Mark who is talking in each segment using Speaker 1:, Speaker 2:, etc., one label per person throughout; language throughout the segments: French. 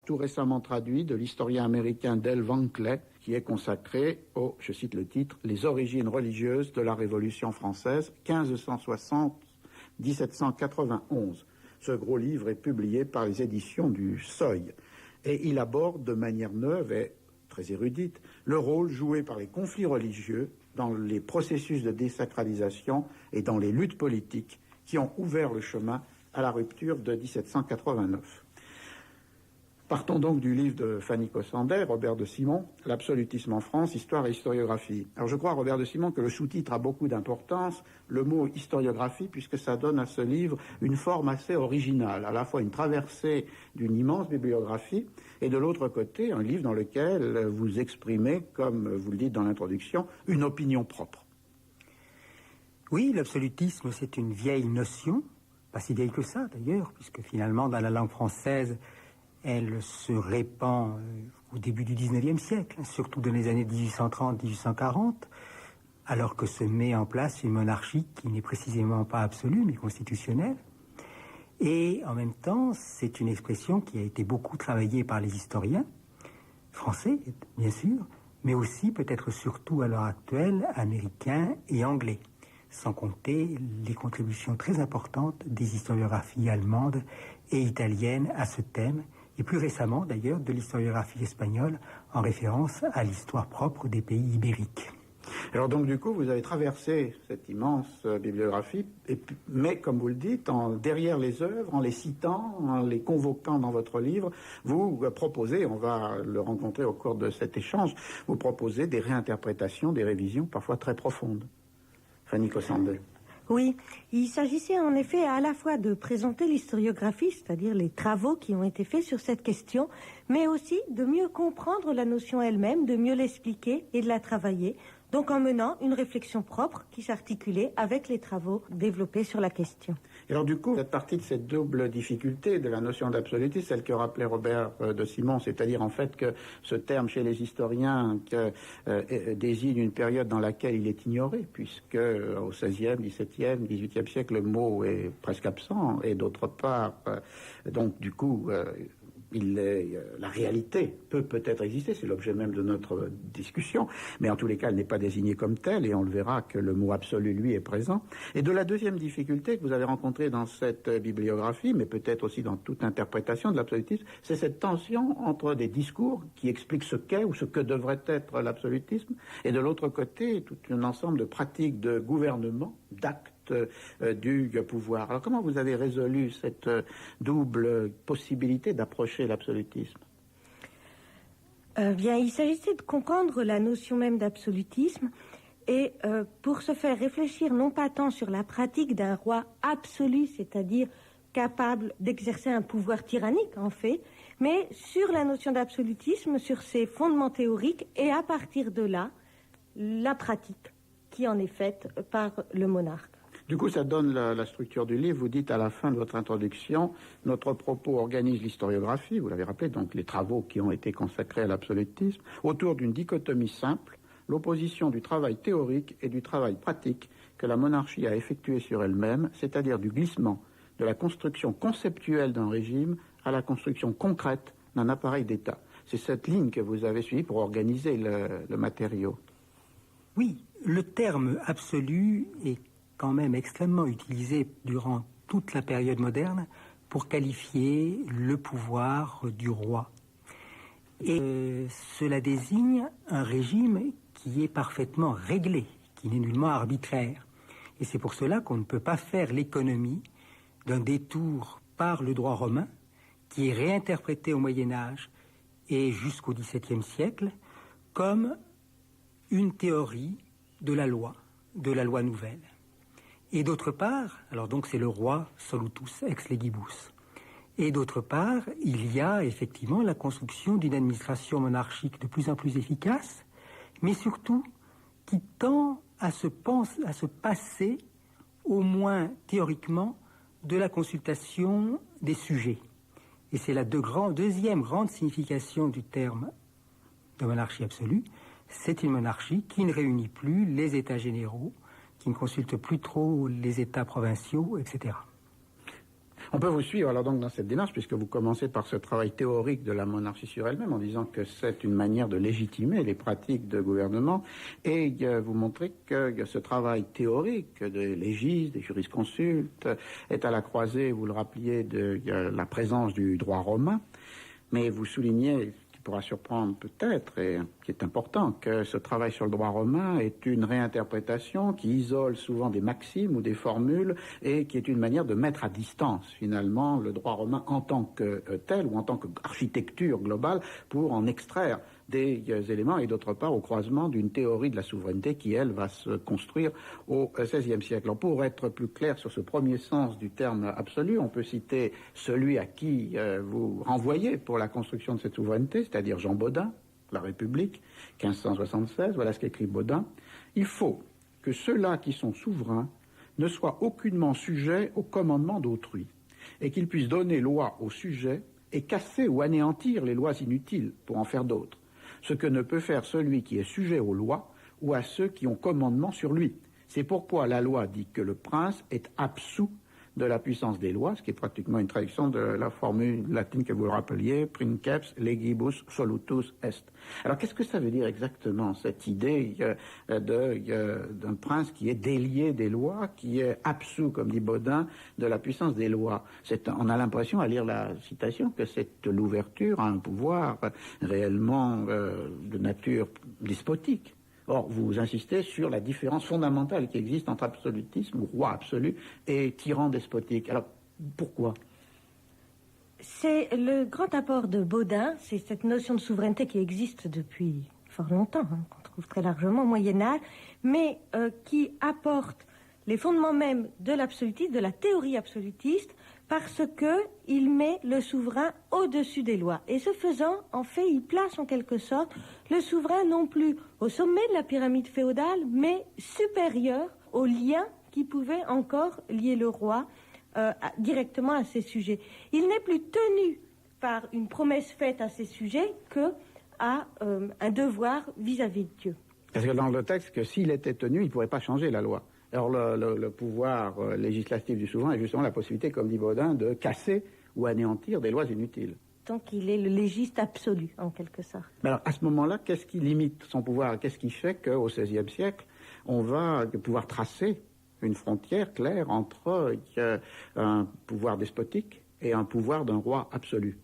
Speaker 1: tout récemment traduit de l'historien américain Del Vankle, qui est consacré au, je cite le titre, « Les origines religieuses de la Révolution française, 1560-1791 ». Ce gros livre est publié par les éditions du Seuil. Et il aborde de manière neuve et très érudite le rôle joué par les conflits religieux dans les processus de désacralisation et dans les luttes politiques qui ont ouvert le chemin à la rupture de 1789. Partons donc du livre de Fanny Cossandet, Robert de Simon, L'absolutisme en France, histoire et historiographie. Alors je crois, Robert de Simon, que le sous-titre a beaucoup d'importance, le mot historiographie, puisque ça donne à ce livre une forme assez originale, à la fois une traversée d'une immense bibliographie, et de l'autre côté, un livre dans lequel vous exprimez, comme vous le dites dans l'introduction, une opinion propre.
Speaker 2: Oui, l'absolutisme, c'est une vieille notion, pas si vieille que ça d'ailleurs, puisque finalement, dans la langue française, elle se répand au début du XIXe siècle, surtout dans les années 1830-1840, alors que se met en place une monarchie qui n'est précisément pas absolue, mais constitutionnelle. Et en même temps, c'est une expression qui a été beaucoup travaillée par les historiens, français, bien sûr, mais aussi, peut-être surtout à l'heure actuelle, américains et anglais, sans compter les contributions très importantes des historiographies allemandes et italiennes à ce thème, et plus récemment d'ailleurs de l'historiographie espagnole en référence à l'histoire propre des pays ibériques.
Speaker 1: Alors donc du coup vous avez traversé cette immense bibliographie, mais comme vous le dites, derrière les œuvres, en les citant, en les convoquant dans votre livre, vous proposez, on va le rencontrer au cours de cet échange, vous proposez des réinterprétations, des révisions parfois très profondes. Fanny Cossandet.
Speaker 3: Oui, il s'agissait en effet à la fois de présenter l'historiographie, c'est-à-dire les travaux qui ont été faits sur cette question, mais aussi de mieux comprendre la notion elle-même, de mieux l'expliquer et de la travailler, donc en menant une réflexion propre qui s'articulait avec les travaux développés sur la question.
Speaker 1: Et alors du coup, vous êtes partie de cette double difficulté de la notion d'absolutisme, celle que rappelait Robert de Simon, c'est-à-dire en fait que ce terme chez les historiens désigne une période dans laquelle il est ignoré, puisque au XVIe, XVIIe, XVIIIe siècle, le mot est presque absent, et d'autre part, donc du coup... la réalité peut-être exister, c'est l'objet même de notre discussion, mais en tous les cas, elle n'est pas désignée comme telle, et on le verra que le mot absolu, lui, est présent. Et de la deuxième difficulté que vous avez rencontrée dans cette bibliographie, mais peut-être aussi dans toute interprétation de l'absolutisme, c'est cette tension entre des discours qui expliquent ce qu'est ou ce que devrait être l'absolutisme, et de l'autre côté, tout un ensemble de pratiques de gouvernement, d'actes, du pouvoir. Alors comment vous avez résolu cette double possibilité d'approcher l'absolutisme ?
Speaker 3: Bien, il s'agissait de comprendre la notion même d'absolutisme et pour se faire réfléchir non pas tant sur la pratique d'un roi absolu, c'est-à-dire capable d'exercer un pouvoir tyrannique en fait, mais sur la notion d'absolutisme, sur ses fondements théoriques et à partir de là, la pratique qui en est faite par le monarque.
Speaker 1: Du coup, ça donne la structure du livre. Vous dites à la fin de votre introduction, notre propos organise l'historiographie, vous l'avez rappelé, donc les travaux qui ont été consacrés à l'absolutisme, autour d'une dichotomie simple, l'opposition du travail théorique et du travail pratique que la monarchie a effectué sur elle-même, c'est-à-dire du glissement de la construction conceptuelle d'un régime à la construction concrète d'un appareil d'État. C'est cette ligne que vous avez suivie pour organiser le matériau.
Speaker 2: Oui, le terme absolu est quand même extrêmement utilisé durant toute la période moderne pour qualifier le pouvoir du roi. Et cela désigne un régime qui est parfaitement réglé, qui n'est nullement arbitraire. Et c'est pour cela qu'on ne peut pas faire l'économie d'un détour par le droit romain, qui est réinterprété au Moyen-Âge et jusqu'au XVIIe siècle, comme une théorie de la loi nouvelle. Et d'autre part, alors donc c'est le roi solutus ex legibus. Et d'autre part, il y a effectivement la construction d'une administration monarchique de plus en plus efficace, mais surtout qui tend à se passer, au moins théoriquement, de la consultation des sujets. Et c'est la deuxième grande signification du terme de monarchie absolue. C'est une monarchie qui ne réunit plus les États généraux, qui ne consulte plus trop les États provinciaux, etc.
Speaker 1: On peut vous suivre alors donc dans cette démarche, puisque vous commencez par ce travail théorique de la monarchie sur elle-même, en disant que c'est une manière de légitimer les pratiques de gouvernement, et vous montrez que ce travail théorique des légistes, des jurisconsultes, est à la croisée, vous le rappeliez, de la présence du droit romain, mais vous soulignez, qui pourra surprendre peut-être, et qui est important, que ce travail sur le droit romain est une réinterprétation qui isole souvent des maximes ou des formules et qui est une manière de mettre à distance finalement le droit romain en tant que tel ou en tant qu'architecture globale pour en extraire des éléments et d'autre part au croisement d'une théorie de la souveraineté qui, elle, va se construire au XVIe siècle. Alors, pour être plus clair sur ce premier sens du terme absolu, on peut citer celui à qui vous renvoyez pour la construction de cette souveraineté, c'est-à-dire Jean Bodin, La République, 1576, voilà ce qu'écrit Bodin. Il faut que ceux-là qui sont souverains ne soient aucunement sujets au commandement d'autrui, et qu'ils puissent donner loi aux sujets et casser ou anéantir les lois inutiles pour en faire d'autres, ce que ne peut faire celui qui est sujet aux lois ou à ceux qui ont commandement sur lui. C'est pourquoi la loi dit que le prince est absous de la puissance des lois, ce qui est pratiquement une traduction de la formule latine que vous rappeliez, princeps legibus solutus est. Alors qu'est-ce que ça veut dire exactement, cette idée d'un prince qui est délié des lois, qui est absous, comme dit Bodin, de la puissance des lois? On a l'impression, à lire la citation, que c'est l'ouverture à un pouvoir réellement de nature despotique. Or, vous insistez sur la différence fondamentale qui existe entre absolutisme, roi absolu, et tyran despotique. Alors, pourquoi?
Speaker 3: C'est le grand apport de Bodin, c'est cette notion de souveraineté qui existe depuis fort longtemps, qu'on trouve très largement au Moyen-Âge, mais qui apporte les fondements même de l'absolutisme, de la théorie absolutiste, parce qu'il met le souverain au-dessus des lois. Et ce faisant, en fait, il place en quelque sorte le souverain non plus au sommet de la pyramide féodale, mais supérieur aux liens qui pouvaient encore lier le roi directement à ses sujets. Il n'est plus tenu par une promesse faite à ses sujets qu'à un devoir vis-à-vis de Dieu.
Speaker 1: Parce que dans le texte, que s'il était tenu, il ne pourrait pas changer la loi. Alors le pouvoir législatif du souverain est justement la possibilité, comme dit Bodin, de casser ou anéantir des lois inutiles.
Speaker 3: Donc il est le légiste absolu, en quelque sorte.
Speaker 1: Mais alors, à ce moment-là, qu'est-ce qui limite son pouvoir? Qu'est-ce qui fait qu'au XVIe siècle, on va pouvoir tracer une frontière claire entre un pouvoir despotique et un pouvoir d'un roi absolu?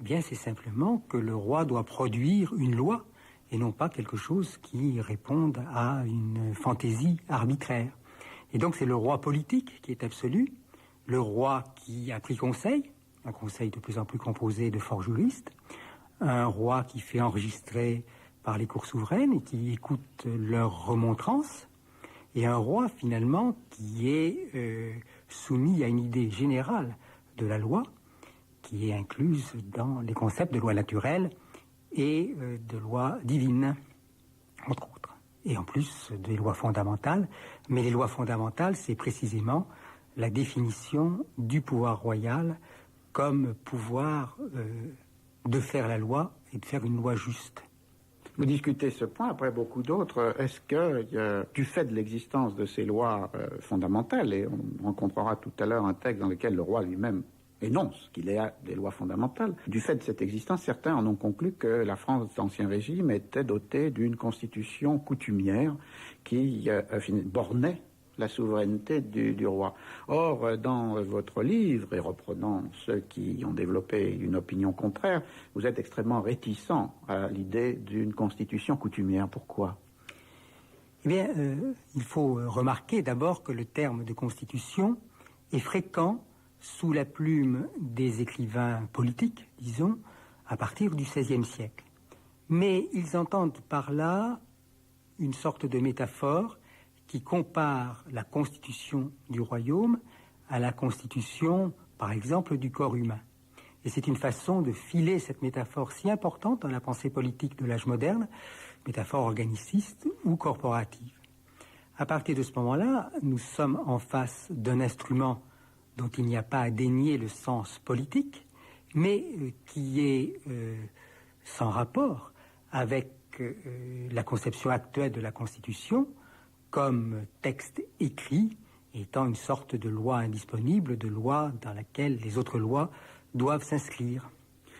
Speaker 2: Eh bien, c'est simplement que le roi doit produire une loi et non pas quelque chose qui réponde à une fantaisie arbitraire. Et donc c'est le roi politique qui est absolu, le roi qui a pris conseil, un conseil de plus en plus composé de forts juristes, un roi qui fait enregistrer par les cours souveraines et qui écoute leurs remontrances, et un roi finalement qui est soumis à une idée générale de la loi, qui est incluse dans les concepts de loi naturelle et de lois divines, entre autres. Et en plus des lois fondamentales. Mais les lois fondamentales, c'est précisément la définition du pouvoir royal comme pouvoir de faire la loi et de faire une loi juste.
Speaker 1: Vous discutez ce point après beaucoup d'autres. Est-ce que, du fait de l'existence de ces lois fondamentales, et on rencontrera tout à l'heure un texte dans lequel le roi lui-même énonce qu'il y a des lois fondamentales. Du fait de cette existence, certains en ont conclu que la France d'Ancien Régime était dotée d'une constitution coutumière qui bornait la souveraineté du roi. Or, dans votre livre, et reprenant ceux qui ont développé une opinion contraire, vous êtes extrêmement réticent à l'idée d'une constitution coutumière. Pourquoi?
Speaker 2: Eh bien, il faut remarquer d'abord que le terme de constitution est fréquent sous la plume des écrivains politiques, disons, à partir du XVIe siècle. Mais ils entendent par là une sorte de métaphore qui compare la constitution du royaume à la constitution, par exemple, du corps humain. Et c'est une façon de filer cette métaphore si importante dans la pensée politique de l'âge moderne, métaphore organiciste ou corporative. À partir de ce moment-là, nous sommes en face d'un instrument dont il n'y a pas à dénier le sens politique, mais qui est sans rapport avec la conception actuelle de la Constitution comme texte écrit étant une sorte de loi indisponible, de loi dans laquelle les autres lois doivent s'inscrire.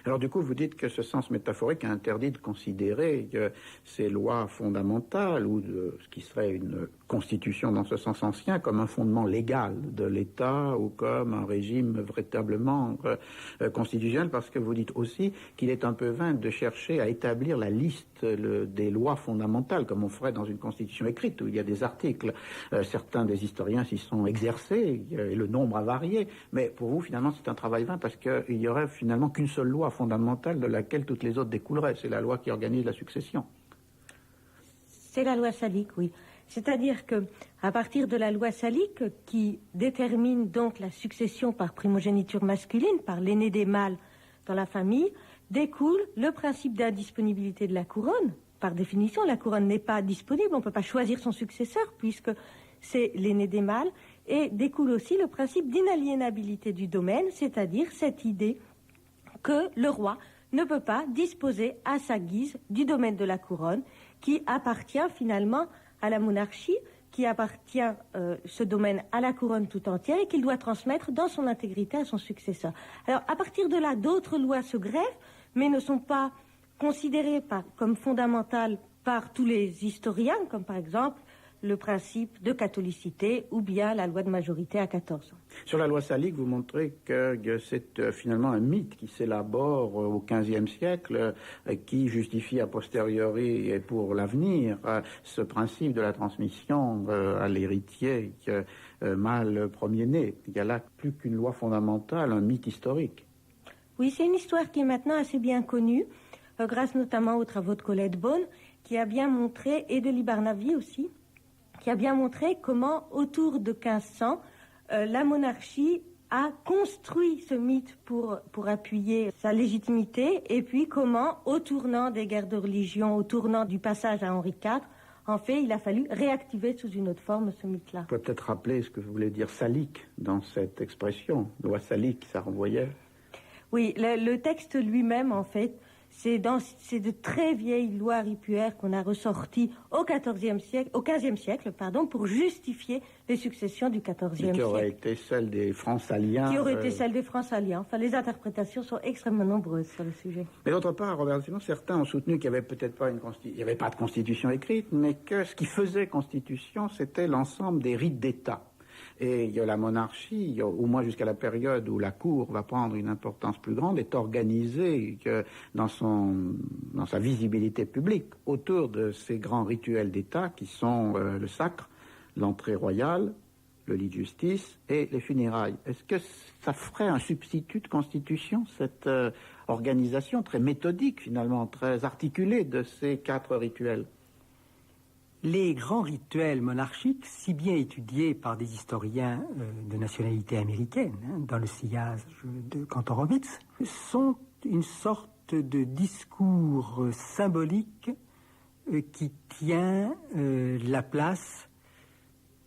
Speaker 1: Alors du coup, vous dites que ce sens métaphorique interdit de considérer que ces lois fondamentales, ou ce qui serait une constitution dans ce sens ancien, comme un fondement légal de l'État ou comme un régime véritablement constitutionnel, parce que vous dites aussi qu'il est un peu vain de chercher à établir la liste des lois fondamentales, comme on ferait dans une constitution écrite, où il y a des articles. Certains des historiens s'y sont exercés, et le nombre a varié, mais pour vous, finalement, c'est un travail vain, parce qu'il n'y aurait finalement qu'une seule loi fondamentale de laquelle toutes les autres découleraient. C'est la loi qui organise la succession.
Speaker 3: C'est la loi salique, oui. C'est-à-dire que, à partir de la loi salique, qui détermine donc la succession par primogéniture masculine, par l'aîné des mâles dans la famille, découle le principe d'indisponibilité de la couronne. Par définition, la couronne n'est pas disponible, on ne peut pas choisir son successeur puisque c'est l'aîné des mâles, et découle aussi le principe d'inaliénabilité du domaine, c'est-à-dire cette idée que le roi ne peut pas disposer à sa guise du domaine de la couronne qui appartient finalement à la monarchie, qui appartient ce domaine à la couronne tout entière et qu'il doit transmettre dans son intégrité à son successeur. Alors à partir de là, d'autres lois se greffent, mais ne sont pas considérées comme fondamentales par tous les historiens, comme par exemple le principe de catholicité ou bien la loi de majorité à 14 ans.
Speaker 1: Sur la loi salique, vous montrez que c'est finalement un mythe qui s'élabore au XVe siècle, qui justifie a posteriori et pour l'avenir ce principe de la transmission à l'héritier mâle premier-né. Il y a là plus qu'une loi fondamentale, un mythe historique.
Speaker 3: Oui, c'est une histoire qui est maintenant assez bien connue, grâce notamment aux travaux de Colette Beaune, qui a bien montré, et de Libarnavi aussi, qui a bien montré comment, autour de 1500, la monarchie a construit ce mythe pour appuyer sa légitimité, et puis comment, au tournant des guerres de religion, au tournant du passage à Henri IV, en fait, il a fallu réactiver sous une autre forme ce mythe-là.
Speaker 1: Vous pouvez peut-être rappeler ce que vous voulez dire salique dans cette expression. Loi salique, ça renvoyait.
Speaker 3: Oui, le texte lui-même, en fait, c'est de très vieilles lois ripuaires qu'on a ressorties au XVe siècle, pour justifier les successions du XIVe siècle.
Speaker 1: Qui auraient été celles des Francaliens.
Speaker 3: Qui auraient été celles des Francaliens. Enfin, les interprétations sont extrêmement nombreuses sur le sujet.
Speaker 1: Mais d'autre part, Robert Simon, certains ont soutenu qu'il n'y avait peut-être pas il n'y avait pas de constitution écrite, mais que ce qui faisait constitution, c'était l'ensemble des rites d'État. Et la monarchie, au moins jusqu'à la période où la cour va prendre une importance plus grande, est organisée dans sa visibilité publique autour de ces grands rituels d'État qui sont le sacre, l'entrée royale, le lit de justice et les funérailles. Est-ce que ça ferait un substitut de constitution, cette organisation très méthodique finalement, très articulée de ces 4 rituels ?
Speaker 2: Les grands rituels monarchiques, si bien étudiés par des historiens de nationalité américaine, dans le sillage de Kantorowicz, sont une sorte de discours symbolique qui tient la place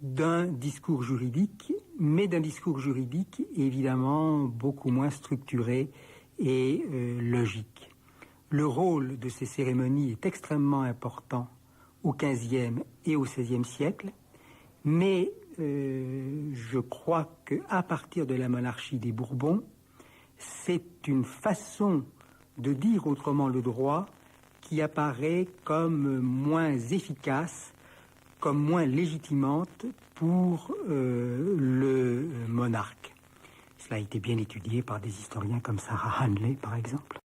Speaker 2: d'un discours juridique, mais d'un discours juridique évidemment beaucoup moins structuré et logique. Le rôle de ces cérémonies est extrêmement important au XVe et au XVIe siècle, mais je crois qu'à partir de la monarchie des Bourbons, c'est une façon de dire autrement le droit qui apparaît comme moins efficace, comme moins légitimante pour le monarque. Cela a été bien étudié par des historiens comme Sarah Hanley, par exemple.